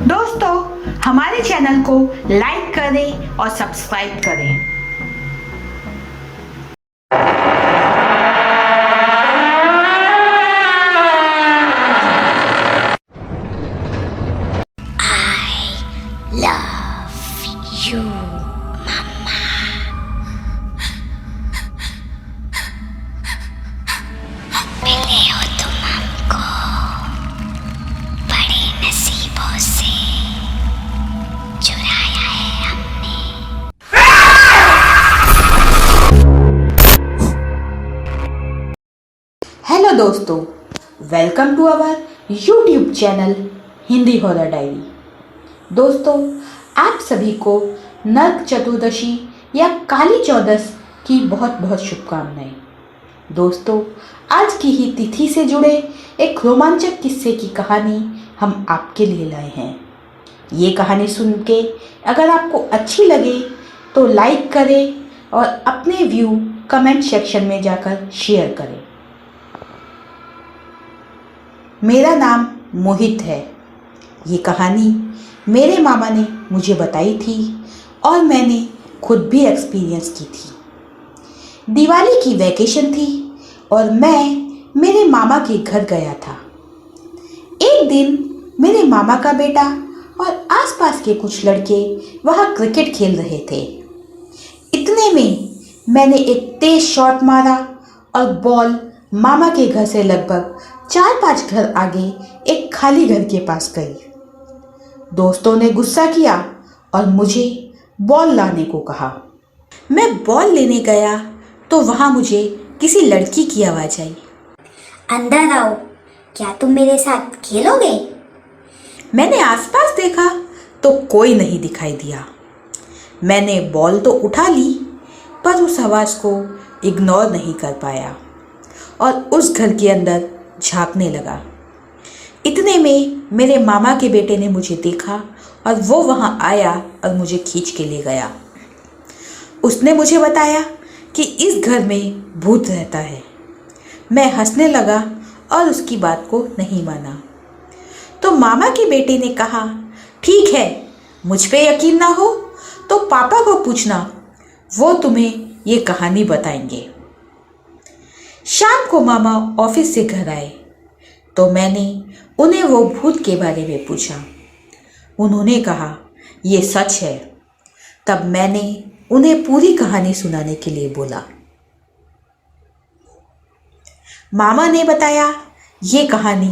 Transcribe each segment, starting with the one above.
दोस्तों, हमारे चैनल को लाइक करें और सब्सक्राइब करें। love you, मम्मा। मिले हो तुम हमको बड़े नसीबों से, चुराया है हमने। हेलो दोस्तों, welcome to our YouTube channel Hindi horror diary. दोस्तों, आप सभी को नरक चतुर्दशी या काली चौदस की बहुत बहुत शुभकामनाएं। दोस्तों, आज की ही तिथि से जुड़े एक रोमांचक किस्से की कहानी हम आपके लिए लाए हैं। ये कहानी सुन के अगर आपको अच्छी लगे तो लाइक करें और अपने व्यू कमेंट सेक्शन में जाकर शेयर करें। मेरा नाम मोहित है। ये कहानी मेरे मामा ने मुझे बताई थी और मैंने खुद भी एक्सपीरियंस की थी। दिवाली की वैकेशन थी और मैं मेरे मामा के घर गया था। एक दिन मेरे मामा का बेटा और आसपास के कुछ लड़के वहाँ क्रिकेट खेल रहे थे। इतने में मैंने एक तेज शॉट मारा और बॉल मामा के घर से लगभग 4-5 घर आगे एक खाली घर के पास गई। दोस्तों ने गुस्सा किया और मुझे बॉल लाने को कहा। मैं बॉल लेने गया तो वहाँ मुझे किसी लड़की की आवाज़ आई। अंदर आओ, क्या तुम मेरे साथ खेलोगे? मैंने आसपास देखा तो कोई नहीं दिखाई दिया। मैंने बॉल तो उठा ली पर उस आवाज़ को इग्नोर नहीं कर पाया और उस घर के अंदर झांकने लगा। इतने में मेरे मामा के बेटे ने मुझे देखा और वो वहाँ आया और मुझे खींच के ले गया। उसने मुझे बताया कि इस घर में भूत रहता है। मैं हंसने लगा और उसकी बात को नहीं माना। तो मामा के बेटे ने कहा, ठीक है, मुझ पे यकीन ना हो तो पापा को पूछना, वो तुम्हें ये कहानी बताएंगे। शाम को मामा ऑफिस से घर आए तो मैंने उन्हें वो भूत के बारे में पूछा। उन्होंने कहा ये सच है। तब मैंने उन्हें पूरी कहानी सुनाने के लिए बोला। मामा ने बताया ये कहानी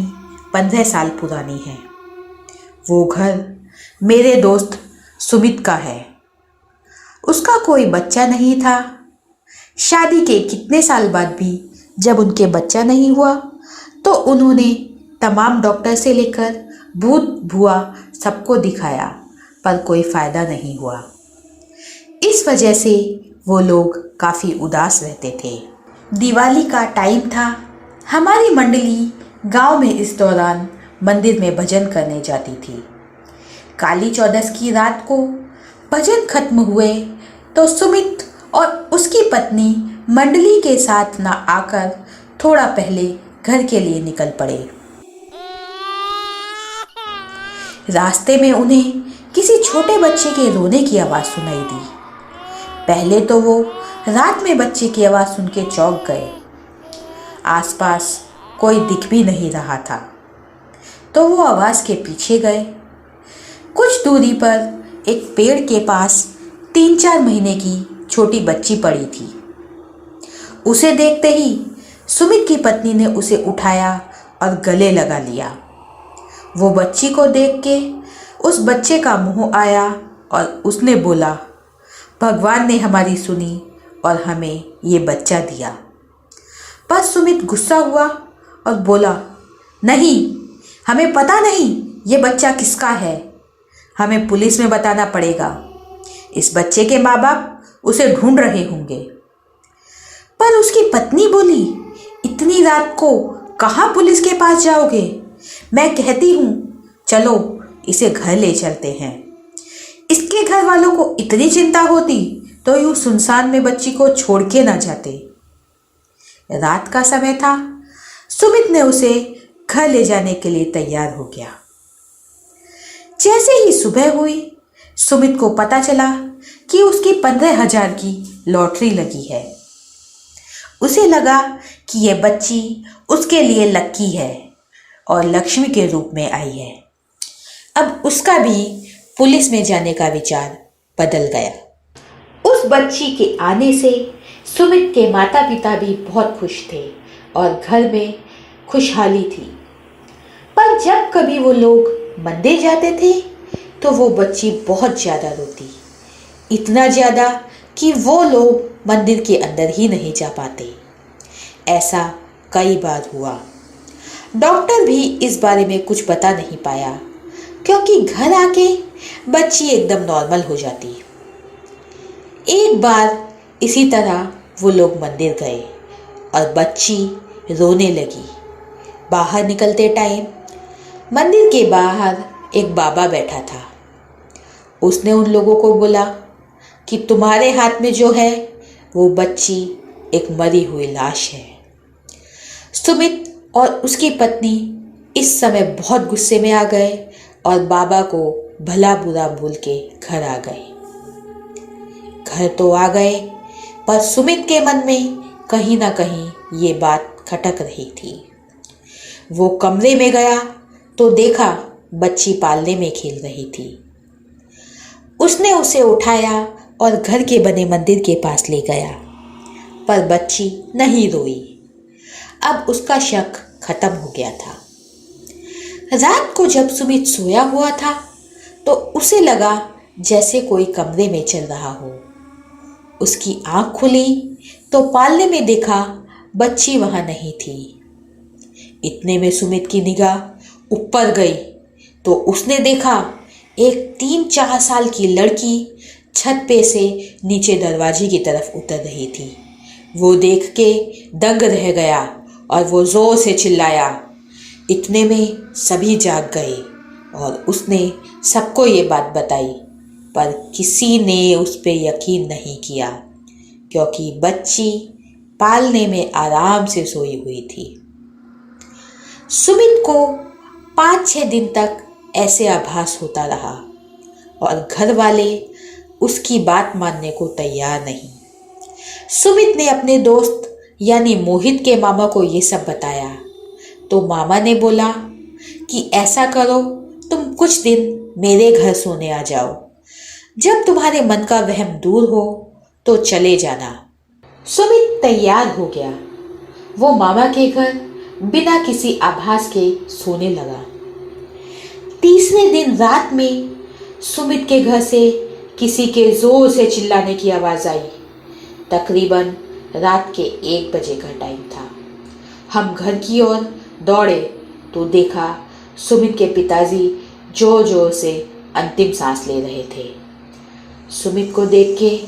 15 साल पुरानी है। वो घर मेरे दोस्त सुमित का है। उसका कोई बच्चा नहीं था। शादी के कितने साल बाद भी जब उनके बच्चा नहीं हुआ तो उन्होंने तमाम डॉक्टर से लेकर भूत भुआ सबको दिखाया पर कोई फ़ायदा नहीं हुआ। इस वजह से वो लोग काफ़ी उदास रहते थे। दिवाली का टाइम था। हमारी मंडली गांव में इस दौरान मंदिर में भजन करने जाती थी। काली चौदस की रात को भजन खत्म हुए तो सुमित और उसकी पत्नी मंडली के साथ न आकर थोड़ा पहले घर के लिए निकल पड़े। रास्ते में उन्हें किसी छोटे बच्चे के रोने की आवाज़ सुनाई दी। पहले तो वो रात में बच्चे की आवाज़ सुन के चौंक गए। आसपास कोई दिख भी नहीं रहा था तो वो आवाज़ के पीछे गए। कुछ दूरी पर एक पेड़ के पास 3-4 महीने की छोटी बच्ची पड़ी थी। उसे देखते ही सुमित की पत्नी ने उसे उठाया और गले लगा लिया। वो बच्ची को देख के उस बच्चे का मुंह आया और उसने बोला, भगवान ने हमारी सुनी और हमें ये बच्चा दिया। पर सुमित गुस्सा हुआ और बोला, नहीं, हमें पता नहीं ये बच्चा किसका है। हमें पुलिस में बताना पड़ेगा। इस बच्चे के माँ बाप उसे ढूंढ रहे होंगे। पर उसकी पत्नी बोली, इतनी रात को कहाँ पुलिस के पास जाओगे? मैं कहती हूँ चलो इसे घर ले चलते हैं। इसके घर वालों को इतनी चिंता होती तो यूँ सुनसान में बच्ची को छोड़ के ना जाते। रात का समय था। सुमित ने उसे घर ले जाने के लिए तैयार हो गया। जैसे ही सुबह हुई, सुमित को पता चला कि उसकी 15,000 की लॉटरी लगी है। उसे लगा कि यह बच्ची उसके लिए लक्की है और लक्ष्मी के रूप में आई है। अब उसका भी पुलिस में जाने का विचार बदल गया। उस बच्ची के आने से सुमित के माता पिता भी बहुत खुश थे और घर में खुशहाली थी। पर जब कभी वो लोग मंदिर जाते थे तो वो बच्ची बहुत ज़्यादा रोती, इतना ज़्यादा कि वो लोग मंदिर के अंदर ही नहीं जा पाते। ऐसा कई बार हुआ। डॉक्टर भी इस बारे में कुछ बता नहीं पाया, क्योंकि घर आके बच्ची एकदम नॉर्मल हो जाती। एक बार इसी तरह वो लोग मंदिर गए और बच्ची रोने लगी। बाहर निकलते टाइम मंदिर के बाहर एक बाबा बैठा था। उसने उन लोगों को बोला कि तुम्हारे हाथ में जो है वो बच्ची एक मरी हुई लाश है। सुमित और उसकी पत्नी इस समय बहुत गुस्से में आ गए और बाबा को भला बुरा बोल के घर आ गए। घर तो आ गए, पर सुमित के मन में कहीं ना कहीं ये बात खटक रही थी। वो कमरे में गया तो देखा बच्ची पालने में खेल रही थी। उसने उसे उठाया और घर के बने मंदिर के पास ले गया, पर बच्ची नहीं रोई। अब उसका शक खत्म हो गया था। रात को जब सुमित सोया हुआ था तो उसे लगा जैसे कोई कमरे में चल रहा हो। उसकी आंख खुली तो पालने में देखा बच्ची वहां नहीं थी। इतने में सुमित की निगाह ऊपर गई तो उसने देखा एक 3-4 साल की लड़की छत पे से नीचे दरवाजे की तरफ उतर रही थी। वो देख के दंग रह गया और वो जोर से चिल्लाया। इतने में सभी जाग गए और उसने सबको ये बात बताई, पर किसी ने उस पे यकीन नहीं किया, क्योंकि बच्ची पालने में आराम से सोई हुई थी। सुमित को 5-6 दिन तक ऐसे आभास होता रहा और घर वाले उसकी बात मानने को तैयार नहीं। सुमित ने अपने दोस्त यानी मोहित के मामा को ये सब बताया तो मामा ने बोला कि ऐसा करो, तुम कुछ दिन मेरे घर सोने आ जाओ। जब तुम्हारे मन का वहम दूर हो तो चले जाना। सुमित तैयार हो गया। वो मामा के घर बिना किसी आभास के सोने लगा। तीसरे दिन रात में सुमित के घर से किसी के जोर से चिल्लाने की आवाज आई। तकरीबन रात के 1 बजे का टाइम था। हम घर की ओर दौड़े तो देखा सुमित के पिताजी जोर जोर से अंतिम सांस ले रहे थे। सुमित को देख के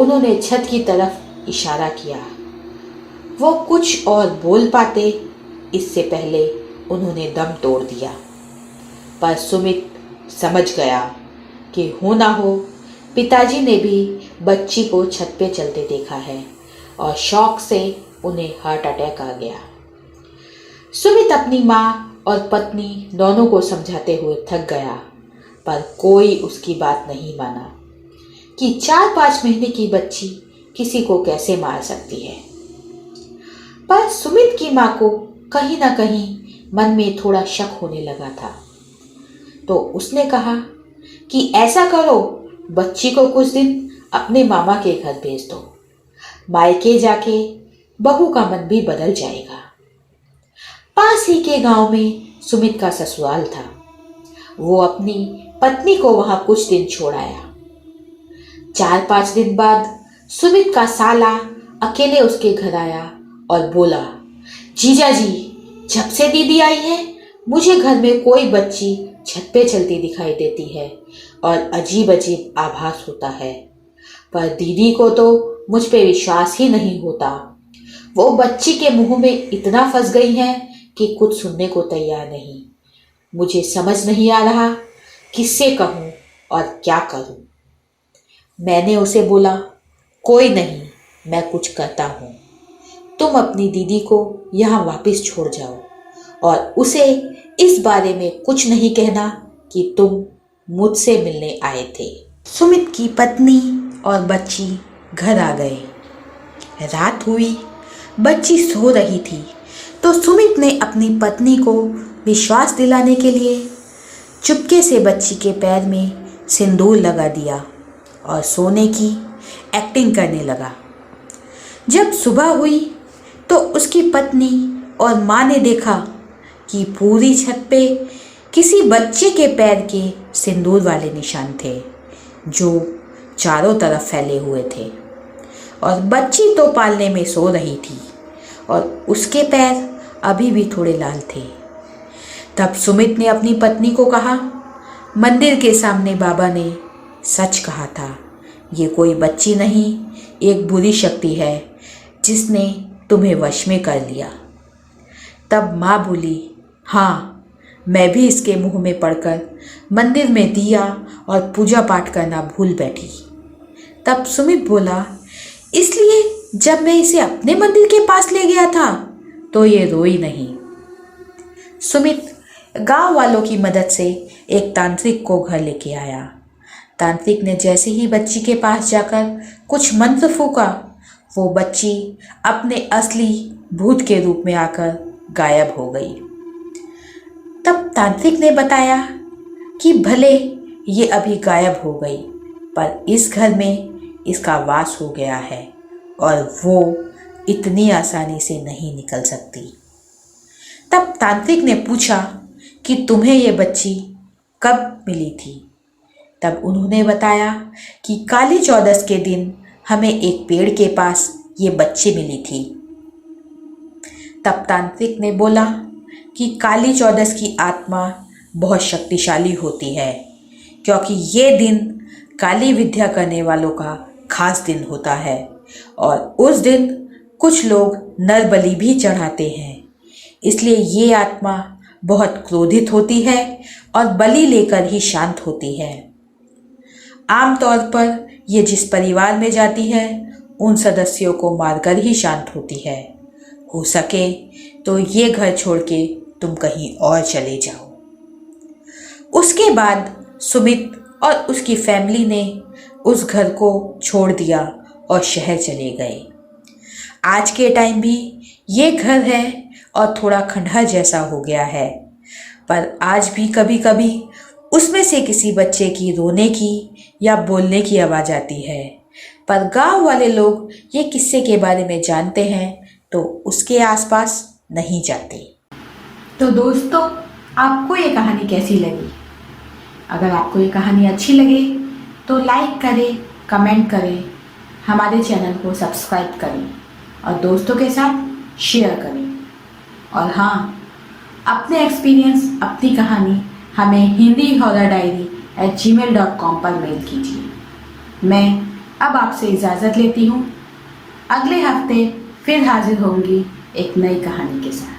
उन्होंने छत की तरफ इशारा किया। वो कुछ और बोल पाते इससे पहले उन्होंने दम तोड़ दिया, पर सुमित समझ गया कि हो ना हो पिताजी ने भी बच्ची को छत पे चलते देखा है और शौक से उन्हें हार्ट अटैक आ गया। सुमित अपनी माँ और पत्नी दोनों को समझाते हुए थक गया, पर कोई उसकी बात नहीं माना कि 4-5 महीने की बच्ची किसी को कैसे मार सकती है। पर सुमित की माँ को कहीं ना कहीं मन में थोड़ा शक होने लगा था, तो उसने कहा कि ऐसा करो, बच्ची को कुछ दिन अपने मामा के घर भेज दो। मायके जाके बहू का मन भी बदल जाएगा। पास ही के गांव में सुमित का ससुराल था। वो अपनी पत्नी को वहां कुछ दिन छोड़ आया। 4-5 दिन बाद सुमित का साला अकेले उसके घर आया और बोला, जीजा जी, जब से दीदी आई है मुझे घर में कोई बच्ची छत पे चलती दिखाई देती है और अजीब अजीब आभास होता है, पर दीदी को तो मुझ पे विश्वास ही नहीं होता। वो बच्ची के मुंह में इतना फंस गई है कि कुछ सुनने को तैयार नहीं। मुझे समझ नहीं आ रहा किससे कहूँ और क्या करूँ। मैंने उसे बोला, कोई नहीं, मैं कुछ करता हूँ, तुम अपनी दीदी को यहाँ वापस छोड़ जाओ और उसे इस बारे में कुछ नहीं कहना कि तुम मुझसे मिलने आए थे। सुमित की पत्नी और बच्ची घर आ गए। रात हुई, बच्ची सो रही थी, तो सुमित ने अपनी पत्नी को विश्वास दिलाने के लिए चुपके से बच्ची के पैर में सिंदूर लगा दिया और सोने की एक्टिंग करने लगा। जब सुबह हुई तो उसकी पत्नी और माँ ने देखा कि पूरी छत पे किसी बच्चे के पैर के सिंदूर वाले निशान थे जो चारों तरफ फैले हुए थे, और बच्ची तो पालने में सो रही थी और उसके पैर अभी भी थोड़े लाल थे। तब सुमित ने अपनी पत्नी को कहा, मंदिर के सामने बाबा ने सच कहा था, ये कोई बच्ची नहीं, एक बुरी शक्ति है जिसने तुम्हें वश में कर लिया। तब माँ बोली, हाँ, मैं भी इसके मुंह में पड़कर मंदिर में दिया और पूजा पाठ करना भूल बैठी। तब सुमित बोला, इसलिए जब मैं इसे अपने मंदिर के पास ले गया था तो ये रोई नहीं। सुमित गांव वालों की मदद से एक तांत्रिक को घर लेके आया। तांत्रिक ने जैसे ही बच्ची के पास जाकर कुछ मंत्र फूका, वो बच्ची अपने असली भूत के रूप में आकर गायब हो गई। तब तांत्रिक ने बताया कि भले ये अभी गायब हो गई, पर इस घर में इसका वास हो गया है और वो इतनी आसानी से नहीं निकल सकती। तब तांत्रिक ने पूछा कि तुम्हें ये बच्ची कब मिली थी? तब उन्होंने बताया कि काली चौदस के दिन हमें एक पेड़ के पास ये बच्ची मिली थी। तब तांत्रिक ने बोला कि काली चौदस की आत्मा बहुत शक्तिशाली होती है, क्योंकि ये दिन काली विद्या करने वालों का खास दिन होता है और उस दिन कुछ लोग नर बलि भी चढ़ाते हैं। इसलिए ये आत्मा बहुत क्रोधित होती है और बलि लेकर ही शांत होती है। आमतौर पर ये जिस परिवार में जाती है उन सदस्यों को मारकर ही शांत होती है। हो सके तो ये घर छोड़ के तुम कहीं और चले जाओ। उसके बाद सुमित और उसकी फैमिली ने उस घर को छोड़ दिया और शहर चले गए। आज के टाइम भी ये घर है और थोड़ा खंडहर जैसा हो गया है, पर आज भी कभी कभी उसमें से किसी बच्चे की रोने की या बोलने की आवाज़ आती है। पर गांव वाले लोग ये किस्से के बारे में जानते हैं तो उसके आसपास नहीं जाते। तो दोस्तों, आपको ये कहानी कैसी लगी? अगर आपको ये कहानी अच्छी लगे तो लाइक करें, कमेंट करें, हमारे चैनल को सब्सक्राइब करें और दोस्तों के साथ शेयर करें। और हाँ, अपने एक्सपीरियंस, अपनी कहानी हमें hindihorrordiary@gmail.com पर मेल कीजिए। मैं अब आपसे इजाज़त लेती हूँ। अगले हफ्ते फिर हाजिर होंगी एक नई कहानी के साथ।